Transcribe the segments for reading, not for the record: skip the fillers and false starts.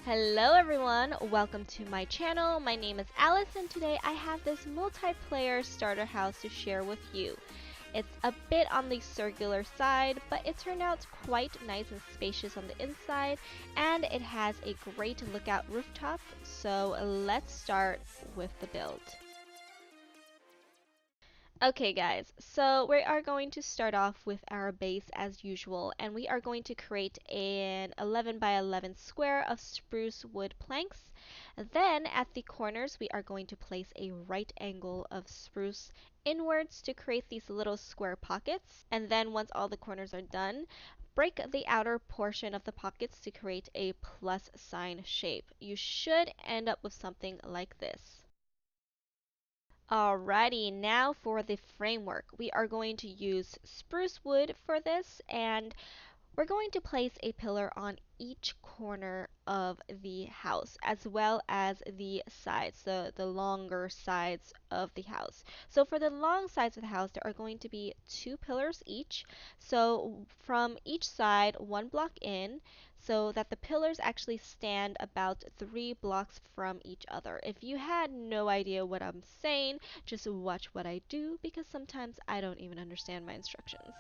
Hello everyone, welcome to my channel. My name is Alice and today I have this multiplayer starter house to share with you. It's a bit on the circular side, but it turned out quite nice and spacious on the inside, and it has a great lookout rooftop, so let's start with the build. Okay guys, so we are going to start off with our base as usual, and we are going to create an 11 by 11 square of spruce wood planks. Then at the corners we are going to place a right angle of spruce inwards to create these little square pockets, and then once all the corners are done, break the outer portion of the pockets to create a plus sign shape. You should end up with something like this. Alrighty, now for the framework. We are going to use spruce wood for this, and we're going to place a pillar on each corner of the house, as well as the sides, the longer sides of the house. So for the long sides of the house, there are going to be 2 pillars each. So from each side, 1 block in, so that the pillars actually stand about 3 blocks from each other. If you had no idea what I'm saying, just watch what I do, because sometimes I don't even understand my instructions.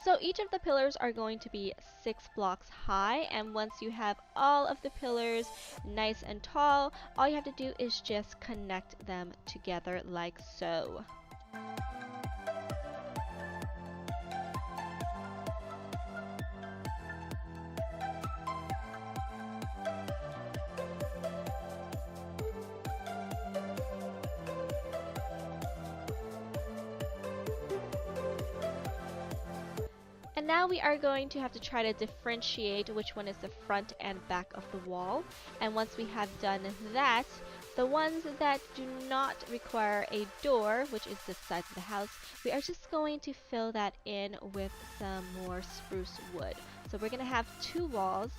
So each of the pillars are going to be 6 blocks high, and once you have all of the pillars nice and tall, all you have to do is just connect them together like so. And now we are going to have to try to differentiate which one is the front and back of the wall. And once we have done that, the ones that do not require a door, which is the sides of the house, we are just going to fill that in with some more spruce wood. So we're going to have 2 walls.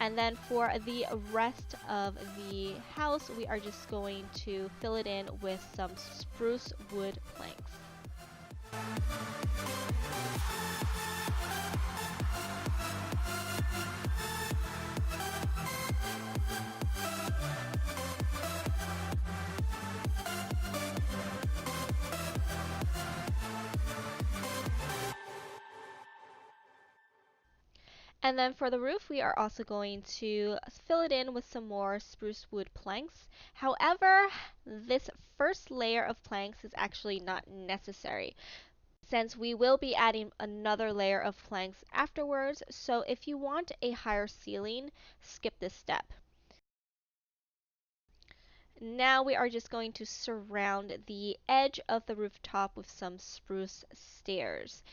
And then for the rest of the house, we are just going to fill it in with some spruce wood planks. And then for the roof, we are also going to fill it in with some more spruce wood planks. However, this first layer of planks is actually not necessary, since we will be adding another layer of planks afterwards. So if you want a higher ceiling, skip this step. Now we are just going to surround the edge of the rooftop with some spruce stairs.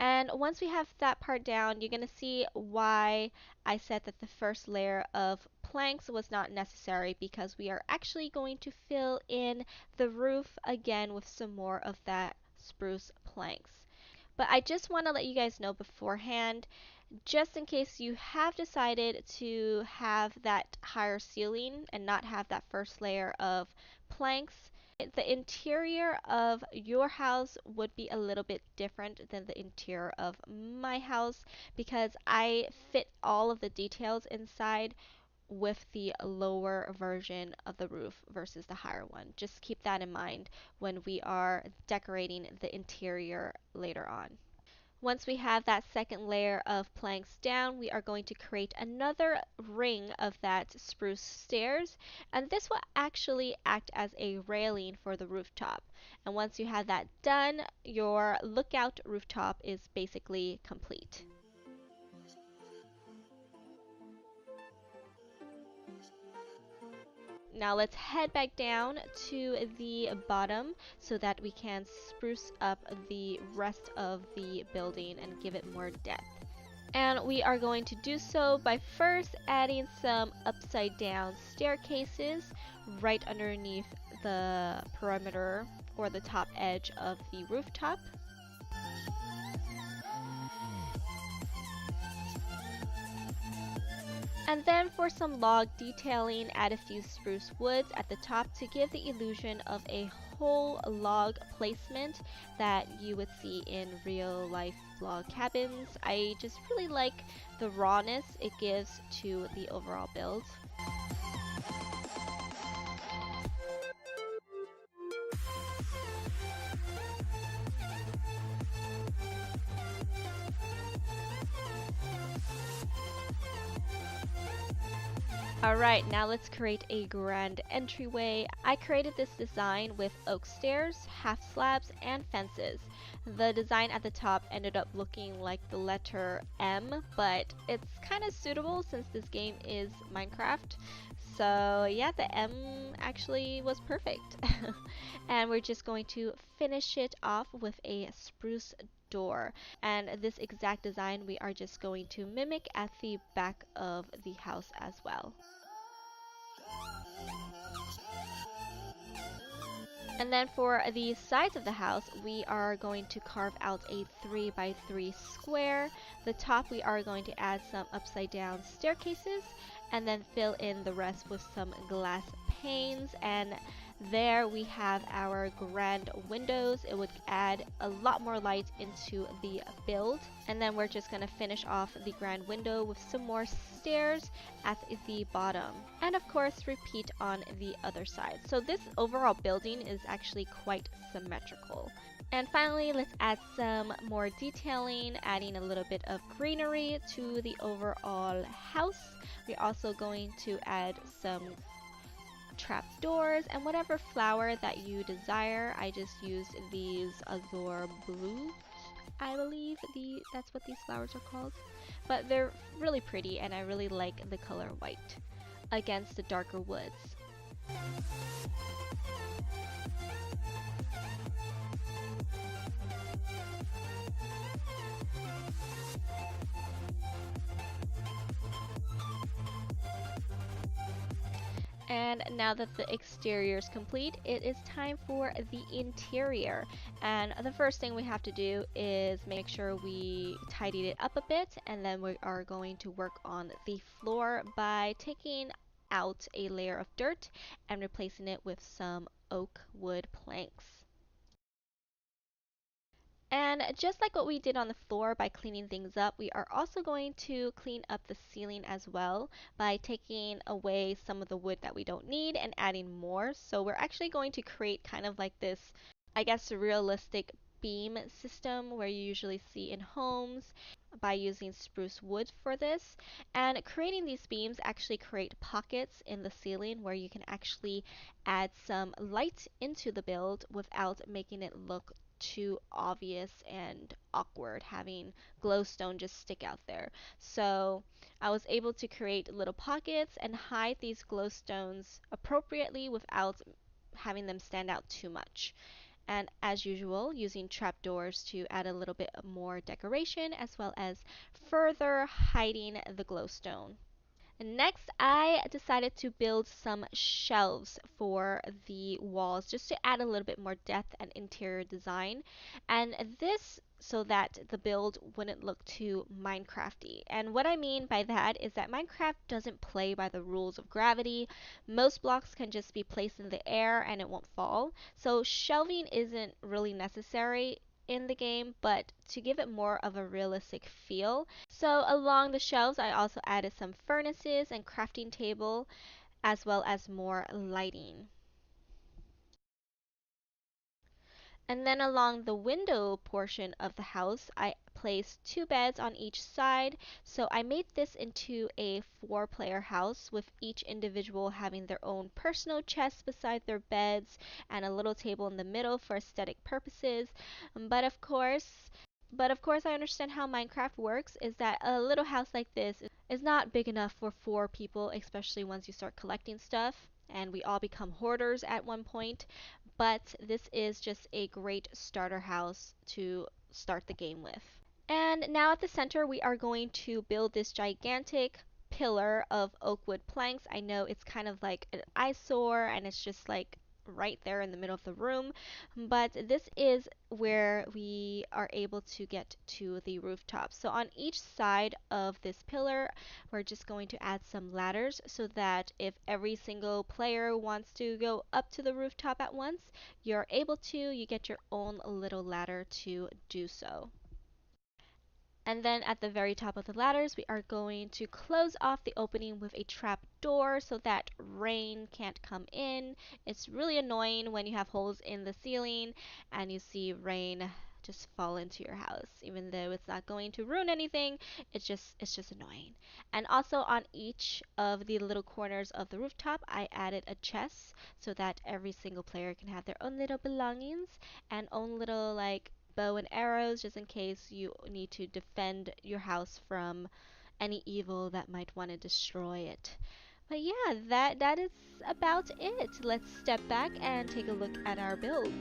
And once we have that part down, you're going to see why I said that the first layer of planks was not necessary, because we are actually going to fill in the roof again with some more of that spruce planks. But I just want to let you guys know beforehand, just in case you have decided to have that higher ceiling and not have that first layer of planks, the interior of your house would be a little bit different than the interior of my house, because I fit all of the details inside with the lower version of the roof versus the higher one. Just keep that in mind when we are decorating the interior later on. Once we have that second layer of planks down, we are going to create another ring of that spruce stairs, and this will actually act as a railing for the rooftop. And once you have that done, your lookout rooftop is basically complete. Now let's head back down to the bottom so that we can spruce up the rest of the building and give it more depth. And we are going to do so by first adding some upside down staircases right underneath the perimeter or the top edge of the rooftop. And then for some log detailing, add a few spruce woods at the top to give the illusion of a whole log placement that you would see in real life log cabins. I just really like the rawness it gives to the overall build. Alright, now let's create a grand entryway. I created this design with oak stairs, half slabs, and fences. The design at the top ended up looking like the letter M, but it's kind of suitable since this game is Minecraft. So yeah, the M actually was perfect. And we're just going to finish it off with a spruce door. And this exact design we are just going to mimic at the back of the house as well. And then for the sides of the house, we are going to carve out a 3 by 3 square. The top we are going to add some upside down staircases and then fill in the rest with some glass panes. And there we have our grand windows. It would add a lot more light into the build. And then we're just going to finish off the grand window with some more stairs at the bottom. And of course repeat on the other side. So this overall building is actually quite symmetrical. And finally, let's add some more detailing, adding a little bit of greenery to the overall house. We're also going to add some trapdoors and whatever flower that you desire. I just used these azure blues. I believe that's what these flowers are called. But they're really pretty and I really like the color white against the darker woods. And now that the exterior is complete, it is time for the interior. And the first thing we have to do is make sure we tidied it up a bit, and then we are going to work on the floor by taking out a layer of dirt and replacing it with some oak wood planks. And just like what we did on the floor by cleaning things up, we are also going to clean up the ceiling as well by taking away some of the wood that we don't need and adding more. So we're actually going to create kind of like this, I guess, realistic beam system where you usually see in homes by using spruce wood for this. And creating these beams actually create pockets in the ceiling where you can actually add some light into the build without making it look too obvious and awkward having glowstone just stick out there. So I was able to create little pockets and hide these glowstones appropriately without having them stand out too much. And as usual, using trapdoors to add a little bit more decoration as well as further hiding the glowstone. Next, I decided to build some shelves for the walls just to add a little bit more depth and interior design. And this so that the build wouldn't look too Minecrafty. And what I mean by that is that Minecraft doesn't play by the rules of gravity. Most blocks can just be placed in the air and it won't fall. So shelving isn't really necessary in the game, but to give it more of a realistic feel. So along the shelves, I also added some furnaces and crafting table, as well as more lighting. And then along the window portion of the house, I placed two beds on each side. So I made this into a four-player house with each individual having their own personal chest beside their beds and a little table in the middle for aesthetic purposes. But of course, I understand how Minecraft works is that a little house like this is not big enough for four people, especially once you start collecting stuff and we all become hoarders at one point. But this is just a great starter house to start the game with. And now at the center, we are going to build this gigantic pillar of oak wood planks. I know it's kind of like an eyesore and it's just like right there in the middle of the room, but this is where we are able to get to the rooftop. So on each side of this pillar, we're just going to add some ladders so that if every single player wants to go up to the rooftop at once, you're able to. You get your own little ladder to do so. And then at the very top of the ladders, we are going to close off the opening with a trap door so that rain can't come in. It's really annoying when you have holes in the ceiling and you see rain just fall into your house. Even though it's not going to ruin anything, it's just annoying. And also on each of the little corners of the rooftop, I added a chest so that every single player can have their own little belongings and own little like bow and arrows just in case you need to defend your house from any evil that might want to destroy it. But yeah, that is about it. Let's step back and take a look at our build.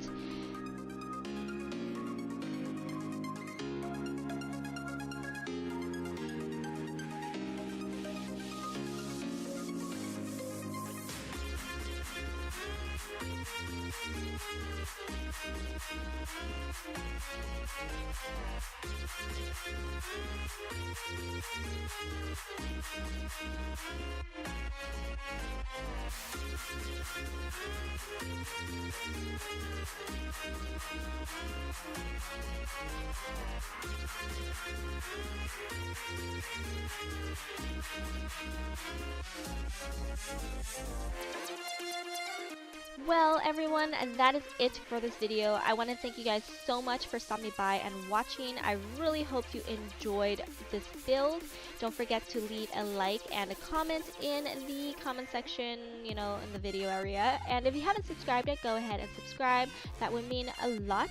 Well, everyone, and that is it for this video. I want to thank you guys so much for stopping by and watching. I really hope you enjoyed this build. Don't forget to leave a like and a comment in the comment section, you know, in the video area. And if you haven't subscribed yet, go ahead and subscribe. That would mean a lot.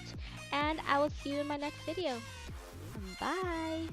And I will see you in my next video. Bye!